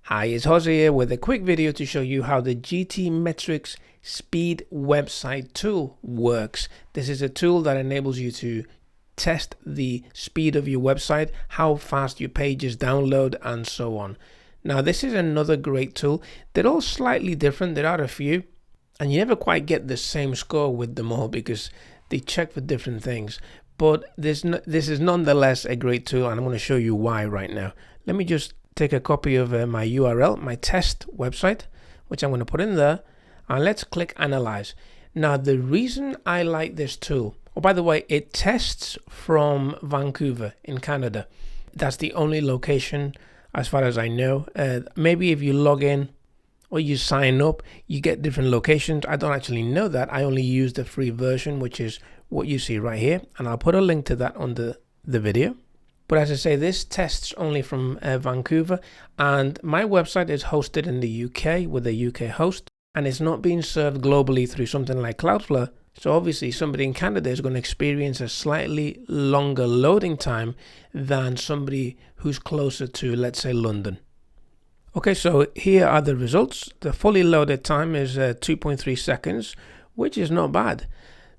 Hi, it's Jose here with a quick video to show you how the GTmetrix speed website tool works. This is a tool that enables you to test the speed of your website, how fast your pages download, and so on. Now, this is another great tool. They're all slightly different. There are a few, and you never quite get the same score with them all because they check for different things. But this is nonetheless a great tool, and I'm going to show you why right now. Let me just take a copy of my URL, my test website, which I'm going to put in there, and let's click Analyze. Now, the reason I like this tool, oh, by the way, it tests from Vancouver in Canada. That's the only location as far as I know. Maybe if you log in or you sign up, you get different locations. I don't actually know that. I only use the free version, which is what you see right here, and I'll put a link to that under the video. But as I say, this tests only from Vancouver, and my website is hosted in the UK with a UK host, and it's not being served globally through something like Cloudflare. So obviously somebody in Canada is going to experience a slightly longer loading time than somebody who's closer to, let's say, London. Okay, so here are the results. The fully loaded time is 2.3 seconds, which is not bad.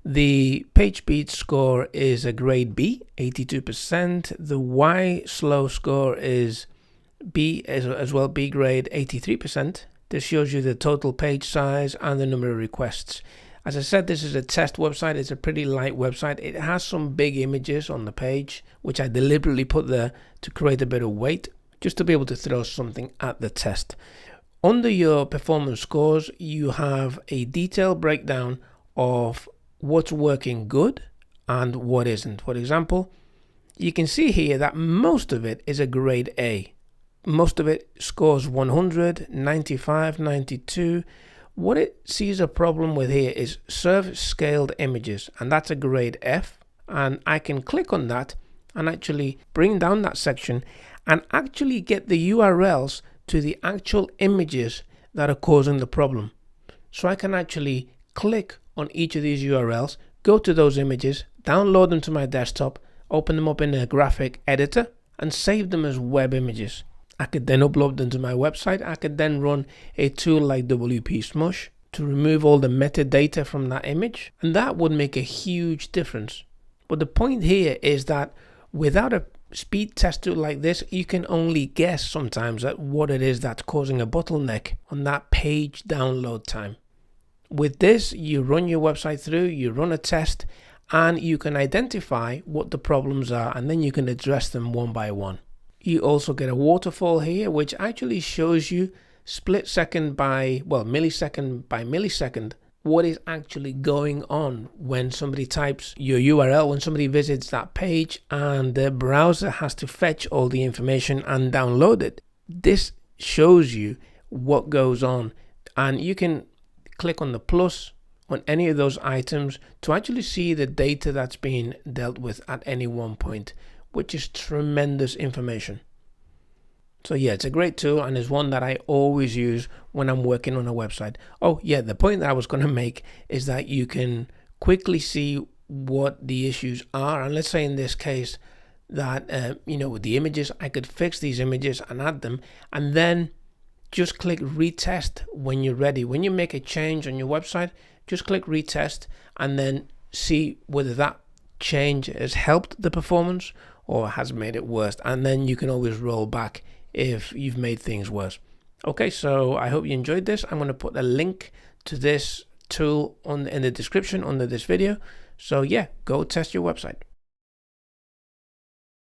The page speed score is a grade B, 82%. The Y slow score is B as well, B grade, 83%. This shows you the total page size and the number of requests. As I said, this is a test website. It's a pretty light website. It has some big images on the page, which I deliberately put there to create a bit of weight, just to be able to throw something at the test. Under your performance scores, you have a detailed breakdown of what's working good and what isn't. For example, you can see here that most of it is a grade A. Most of it scores 100, 95, 92. What it sees a problem with here is serve scaled images, and that's a grade F. And I can click on that and actually bring down that section and actually get the URLs to the actual images that are causing the problem. So I can actually click on each of these URLs, go to those images, download them to my desktop, open them up in a graphic editor, and save them as web images. I could then upload them to my website. I could then run a tool like WP Smush to remove all the metadata from that image, and that would make a huge difference. But the point here is that without a speed test tool like this, you can only guess sometimes at what it is that's causing a bottleneck on that page download time. With this, you run your website through, you run a test, and you can identify what the problems are, and then you can address them one by one. You also get a waterfall here, which actually shows you split second by, well, millisecond by millisecond, what is actually going on when somebody types your URL, when somebody visits that page, and the browser has to fetch all the information and download it. This shows you what goes on, and you can click on the plus on any of those items to actually see the data that's being dealt with at any one point, which is tremendous information. So yeah, it's a great tool, and is one that I always use when I'm working on a website. Oh yeah, the point that I was going to make is that you can quickly see what the issues are, and let's say in this case that with the images, I could fix these images and add them, and then just click retest when you're ready. When you make a change on your website, just click retest and then see whether that change has helped the performance or has made it worse. And then you can always roll back if you've made things worse. Okay, so I hope you enjoyed this. I'm going to put a link to this tool in the description under this video. So yeah, go test your website.